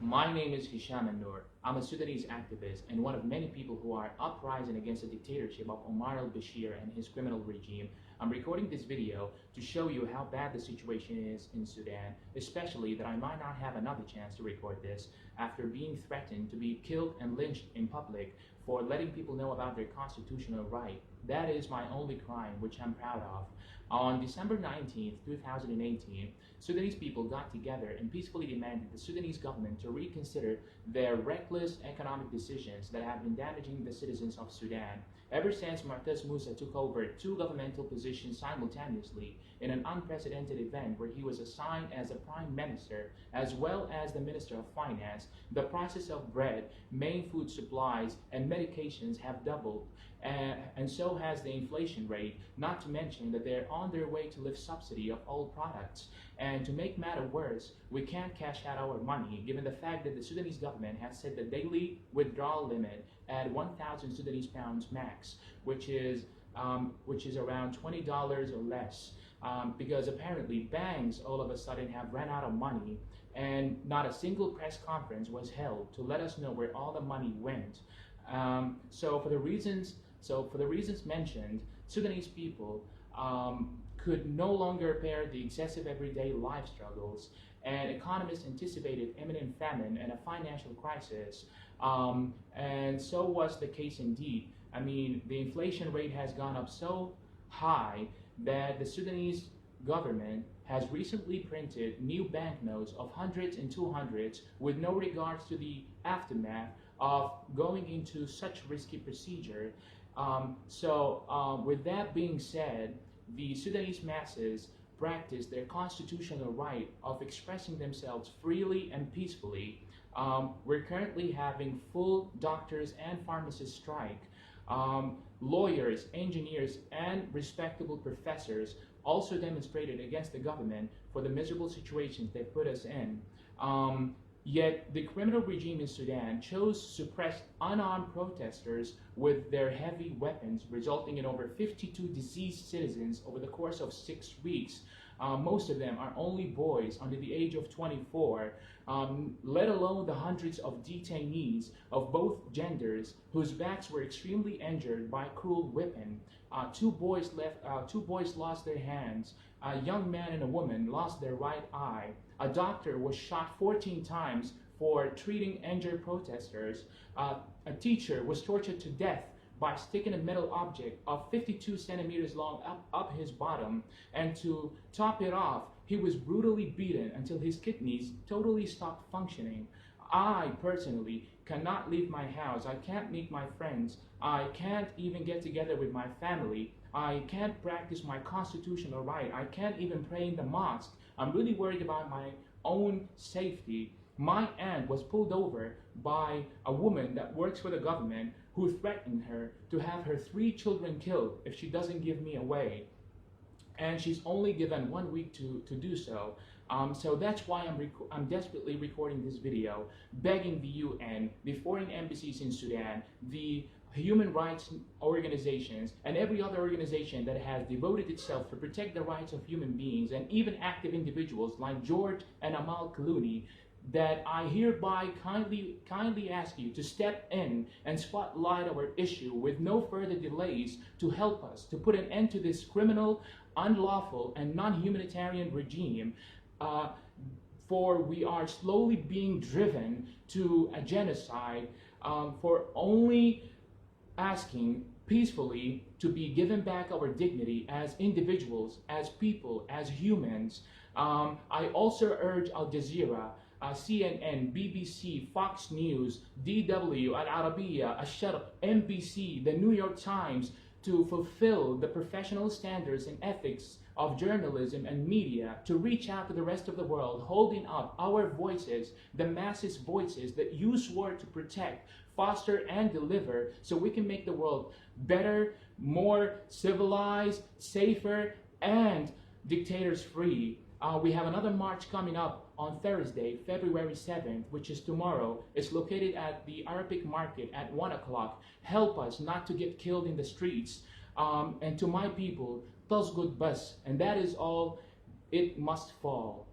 My name is Hisham Noor. I'm a Sudanese activist and one of many people who are uprising against the dictatorship of Omar al-Bashir and his criminal regime. I'm recording this video to show you how bad the situation is in Sudan, especially that I might not have another chance to record this after being threatened to be killed and lynched in public for letting people know about their constitutional right. That is my only crime, which I'm proud of. On December 19th, 2018, Sudanese people got together and peacefully demanded the Sudanese government to reconsider their reckless economic decisions that have been damaging the citizens of Sudan. Ever since Mu'taz Musa took over two governmental positions simultaneously in an unprecedented event where he was assigned as a prime minister as well as the minister of finance, the prices of bread, main food supplies, and medications have doubled, and so has the inflation rate, not to mention that they're on their way to lift subsidy of all products. And to make matter worse, we can't cash out our money given the fact that the Sudanese government has set the daily withdrawal limit at 1,000 Sudanese pounds max, which is around $20 or less, because apparently banks all of a sudden have run out of money and not a single press conference was held to let us know where all the money went. So for the reasons mentioned, Sudanese people could no longer bear the excessive everyday life struggles, and economists anticipated imminent famine and a financial crisis, and so was the case indeed. I mean, the inflation rate has gone up so high that the Sudanese government has recently printed new banknotes of hundreds and 200s with no regards to the aftermath of going into such risky procedure. With that being said, the Sudanese masses practice their constitutional right of expressing themselves freely and peacefully. We're currently having full doctors and pharmacists strike. Lawyers, engineers, and respectable professors also demonstrated against the government for the miserable situations they put us in. Yet the criminal regime in Sudan chose to suppress unarmed protesters with their heavy weapons, resulting in over 52 deceased citizens over the course of 6 weeks. Most of them are only boys under the age of 24, let alone the hundreds of detainees of both genders whose backs were extremely injured by cruel whipping. Two boys lost their hands. A young man and a woman lost their right eye. A doctor was shot 14 times for treating injured protesters. A teacher was tortured to death by sticking a metal object of 52 centimeters long up his bottom, and to top it off, he was brutally beaten until his kidneys totally stopped functioning. I personally cannot leave my house. I can't meet my friends. I can't even get together with my family. I can't practice my constitutional right. I can't even pray in the mosque. I'm really worried about my own safety. My aunt was pulled over by a woman that works for the government who threatened her to have her 3 children killed if she doesn't give me away. And she's only given 1 week to do so. So that's why I'm desperately recording this video, begging the UN, the foreign embassies in Sudan, the human rights organizations, and every other organization that has devoted itself to protect the rights of human beings, and even active individuals like George and Amal Clooney, that I hereby kindly ask you to step in and spotlight our issue with no further delays to help us to put an end to this criminal, unlawful, and non-humanitarian regime. For we are slowly being driven to a genocide for only asking peacefully to be given back our dignity as individuals, as people, as humans. I also urge Al Jazeera, CNN, BBC, Fox News, DW, Al Arabiya, Al Sharq, NBC, the New York Times to fulfill the professional standards and ethics of journalism and media, to reach out to the rest of the world, holding up our voices, the masses' voices that you swore to protect, foster, and deliver, so we can make the world better, more civilized, safer, and dictators free. We have another march coming up on Thursday, February 7th, which is tomorrow. It's located at the Arabic Market at 1 o'clock. Help us not to get killed in the streets. And to my people, tasgud bas, and that is all, it must fall.